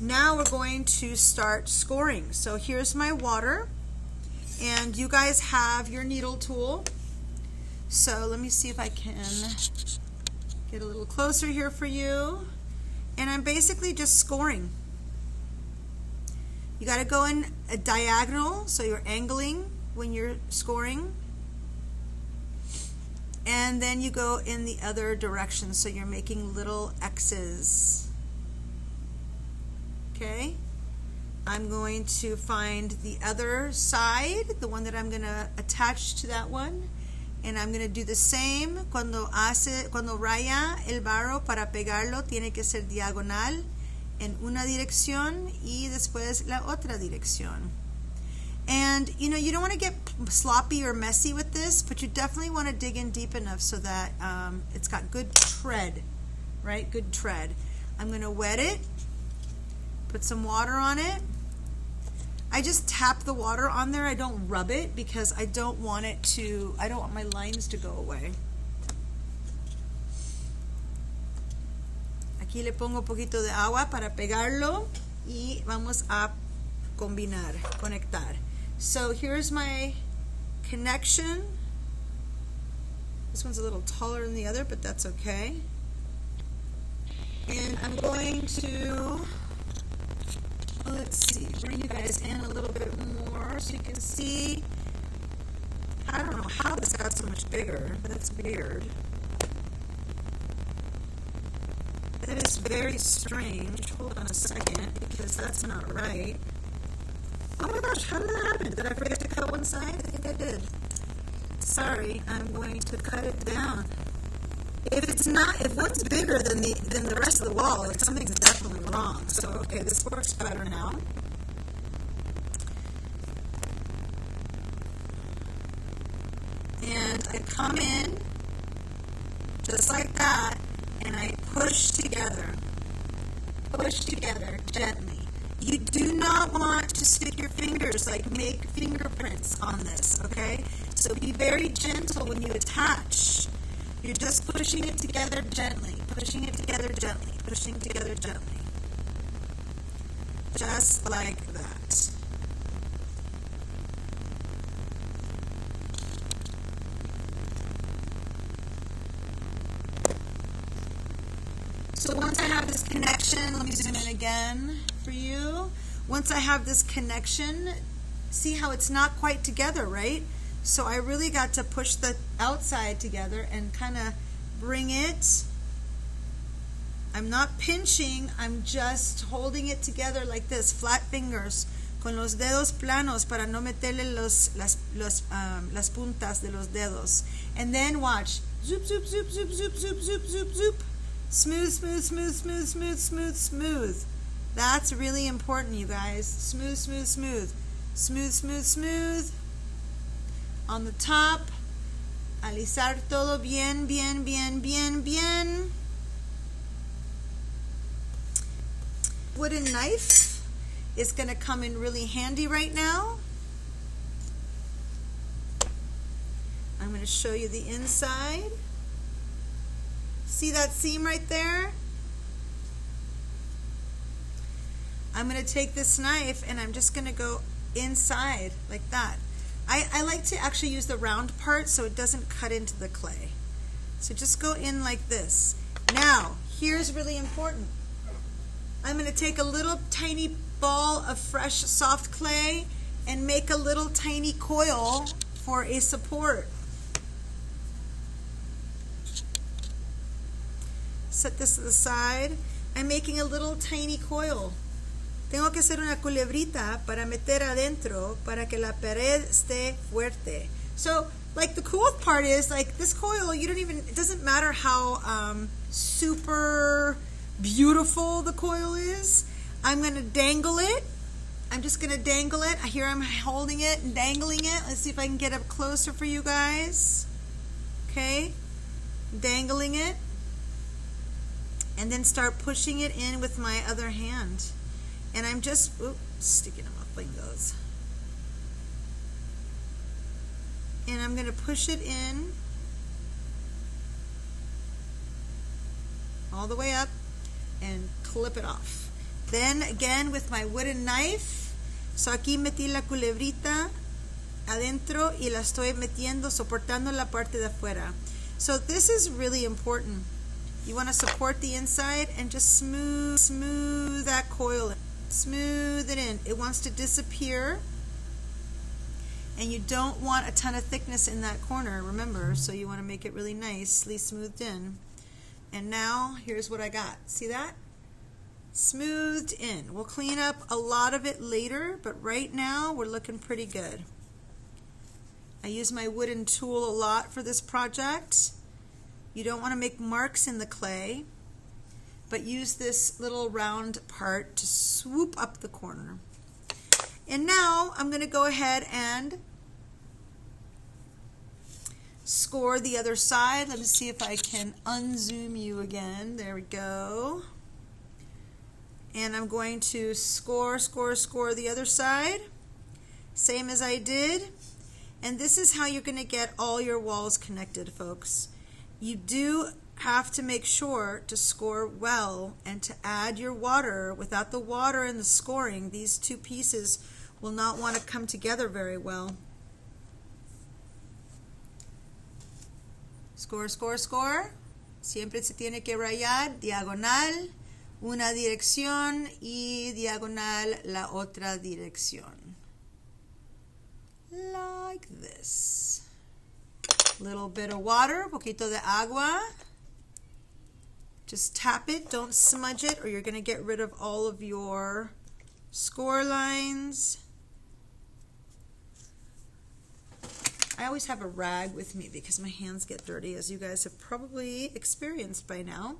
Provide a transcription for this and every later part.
Now we're going to start scoring. So here's my water, and you guys have your needle tool. So let me see if I can get a little closer here for you. And I'm basically just scoring. You got to go in a diagonal, so you're angling when you're scoring. And then you go in the other direction, so you're making little X's. Okay? I'm going to find the other side, the one that I'm going to attach to that one. And I'm going to do the same. Cuando raya el barro para pegarlo, tiene que ser diagonal en una dirección y después la otra dirección. And you know, you don't want to get sloppy or messy with this, but you definitely want to dig in deep enough so that it's got good tread, right? Good tread. I'm going to wet it, put some water on it. I just tap the water on there. I don't rub it because I don't want my lines to go away. Aquí le pongo un poquito de agua para pegarlo y vamos a conectar. So here's my connection. This one's a little taller than the other, but that's okay. And I'm going to, let's see, bring you guys in a little bit more so you can see. I don't know how this got so much bigger. That's weird. That is very strange. Hold on a second, because that's not right. Oh my gosh, how did that happen? Did I forget to cut one side? I think I did. Sorry, I'm going to cut it down. If one's bigger than the rest of the wall, like something's definitely wrong. So okay, this works better now. And I come in just like that, and I push together gently. You do not want to stick your fingers, like make fingerprints on this, okay? So be very gentle when you attach. You're just pushing it together gently, pushing it together gently, pushing together gently. Just like that. So once I have this connection, let me zoom in again for you. Once I have this connection, see how it's not quite together, right? So I really got to push the outside together and kind of bring it. I'm not pinching, I'm just holding it together like this, flat fingers, con los dedos planos para no meterle las puntas de los dedos. And then watch, zoop, zoop, zoop, zoop, zoop, zoop, zoop, zoop, zoop. Smooth, smooth, smooth, smooth, smooth, smooth, smooth. That's really important, you guys. Smooth, smooth, smooth. Smooth, smooth, smooth. On the top. Alisar todo bien, bien, bien, bien, bien. Wooden knife is going to come in really handy right now. I'm going to show you the inside. See that seam right there? I'm going to take this knife and I'm just going to go inside like that. I like to actually use the round part so it doesn't cut into the clay. So just go in like this. Now, here's really important. I'm going to take a little tiny ball of fresh soft clay and make a little tiny coil for a support. Set this to the side. I'm making a little tiny coil. Tengo que hacer una culebrita para meter adentro para que la pared esté fuerte. So, like, the cool part is, like, this coil, it doesn't matter how super beautiful the coil is. I'm going to dangle it. I'm just going to dangle it. Here I'm holding it and dangling it. Let's see if I can get up closer for you guys. Okay. Dangling it. And then start pushing it in with my other hand. And I'm just sticking them up like those. And I'm going to push it in all the way up and clip it off. Then again with my wooden knife, so aquí metí la culebrita adentro y la estoy metiendo, soportando la parte de afuera. So this is really important. You want to support the inside and just smooth that coil. Smooth it in. It wants to disappear. And you don't want a ton of thickness in that corner, remember, so you want to make it really nicely smoothed in. And now, here's what I got. See that? Smoothed in. We'll clean up a lot of it later, but right now we're looking pretty good. I use my wooden tool a lot for this project. You don't want to make marks in the clay, but use this little round part to swoop up the corner. And now I'm going to go ahead and score the other side. Let me see if I can unzoom you again. There we go. And I'm going to score the other side, same as I did. And this is how you're going to get all your walls connected, folks. You do have to make sure to score well and to add your water. Without the water and the scoring, these two pieces will not want to come together very well. Score, score, score. Siempre se tiene que rayar diagonal una dirección y diagonal la otra dirección. Like this. Little bit of water, poquito de agua. Just tap it, don't smudge it, or you're going to get rid of all of your score lines. I always have a rag with me because my hands get dirty, as you guys have probably experienced by now.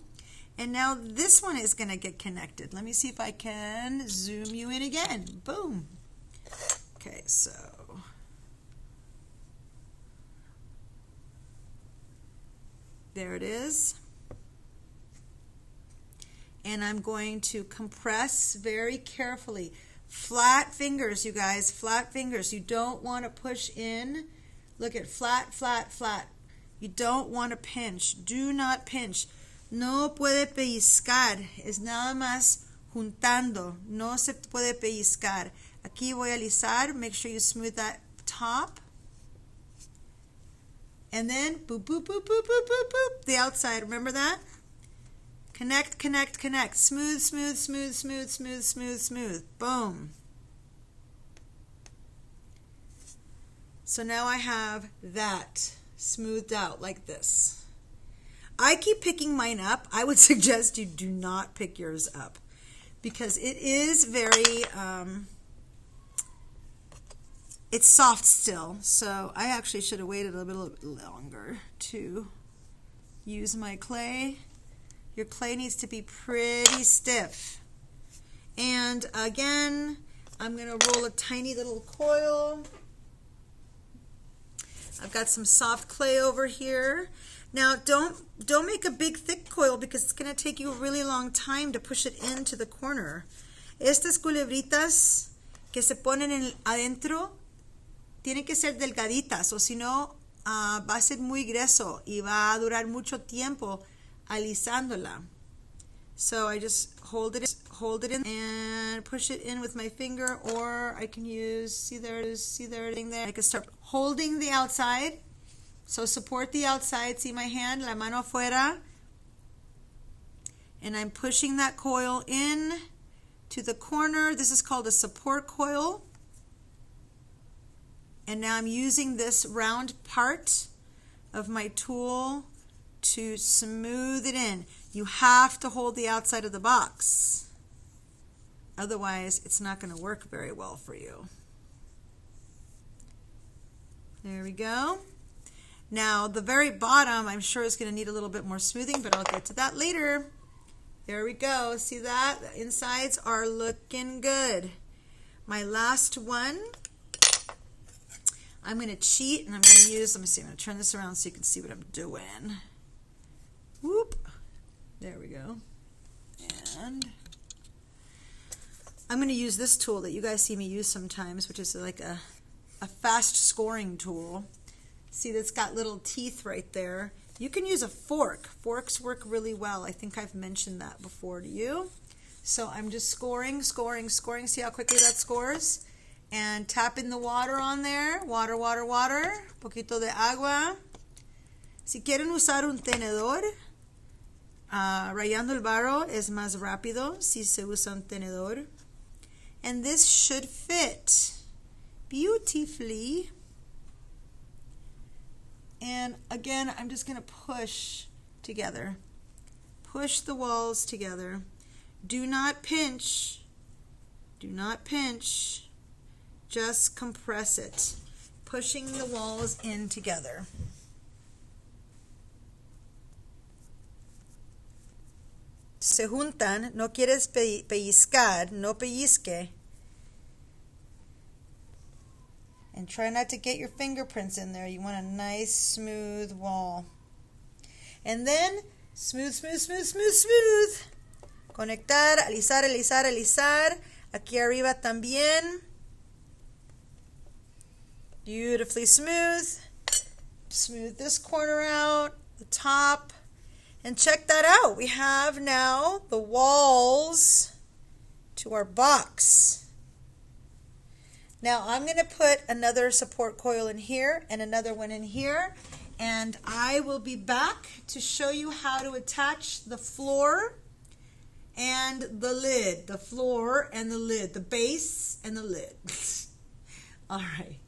And now this one is going to get connected. Let me see if I can zoom you in again. Boom. Okay, so there it is. And I'm going to compress very carefully. Flat fingers, you guys, flat fingers. You don't want to push in. Look at flat, flat, flat. You don't want to pinch. Do not pinch. No puede pellizcar. Es nada más juntando. No se puede pellizcar. Aquí voy a alisar. Make sure you smooth that top. And then boop, boop, boop, boop, boop, boop, boop. The outside. Remember that? Connect, connect, connect. Smooth, smooth, smooth, smooth, smooth, smooth, smooth. Boom. So now I have that smoothed out like this. I keep picking mine up. I would suggest you do not pick yours up because it is very, it's soft still. So I actually should have waited a little bit longer to use my clay. Your clay needs to be pretty stiff. And again, I'm going to roll a tiny little coil. I've got some soft clay over here. Now don't make a big thick coil because it's going to take you a really long time to push it into the corner. Estas culebritas que se ponen adentro tienen que ser delgaditas o si no va a ser muy grueso y va a durar mucho tiempo alisándola. So I just hold it in and push it in with my finger, or I can use, see there, I can start holding the outside. So support the outside, see my hand, la mano afuera. And I'm pushing that coil in to the corner. This is called a support coil. And now I'm using this round part of my tool to smooth it in. You have to hold the outside of the box. Otherwise, it's not going to work very well for you. There we go. Now, the very bottom, I'm sure is going to need a little bit more smoothing, but I'll get to that later. There we go. See that? The insides are looking good. My last one, I'm going to cheat, and I'm going to use, let me see, I'm going to turn this around so you can see what I'm doing. Whoop. There we go. And I'm going to use this tool that you guys see me use sometimes, which is like a fast scoring tool. See, that's got little teeth right there. You can use a fork. Forks work really well. I think I've mentioned that before to you. So I'm just scoring. See how quickly that scores? And tapping the water on there. Water. Poquito de agua. Si quieren usar un tenedor, rayando el barro es más rápido si se usa un tenedor. And this should fit beautifully. And again, I'm just going to push together. Push the walls together. Do not pinch. Just compress it. Pushing the walls in together. Se juntan, no quieres pellizcar, no pellizque. And try not to get your fingerprints in there. You want a nice smooth wall. And then smooth. Conectar, alisar. Aquí arriba también. Beautifully smooth. Smooth this corner out, the top. And check that out. We have now the walls to our box. Now I'm going to put another support coil in here and another one in here, and I will be back to show you how to attach the floor and the lid. The floor and the lid, the base and the lid. All right.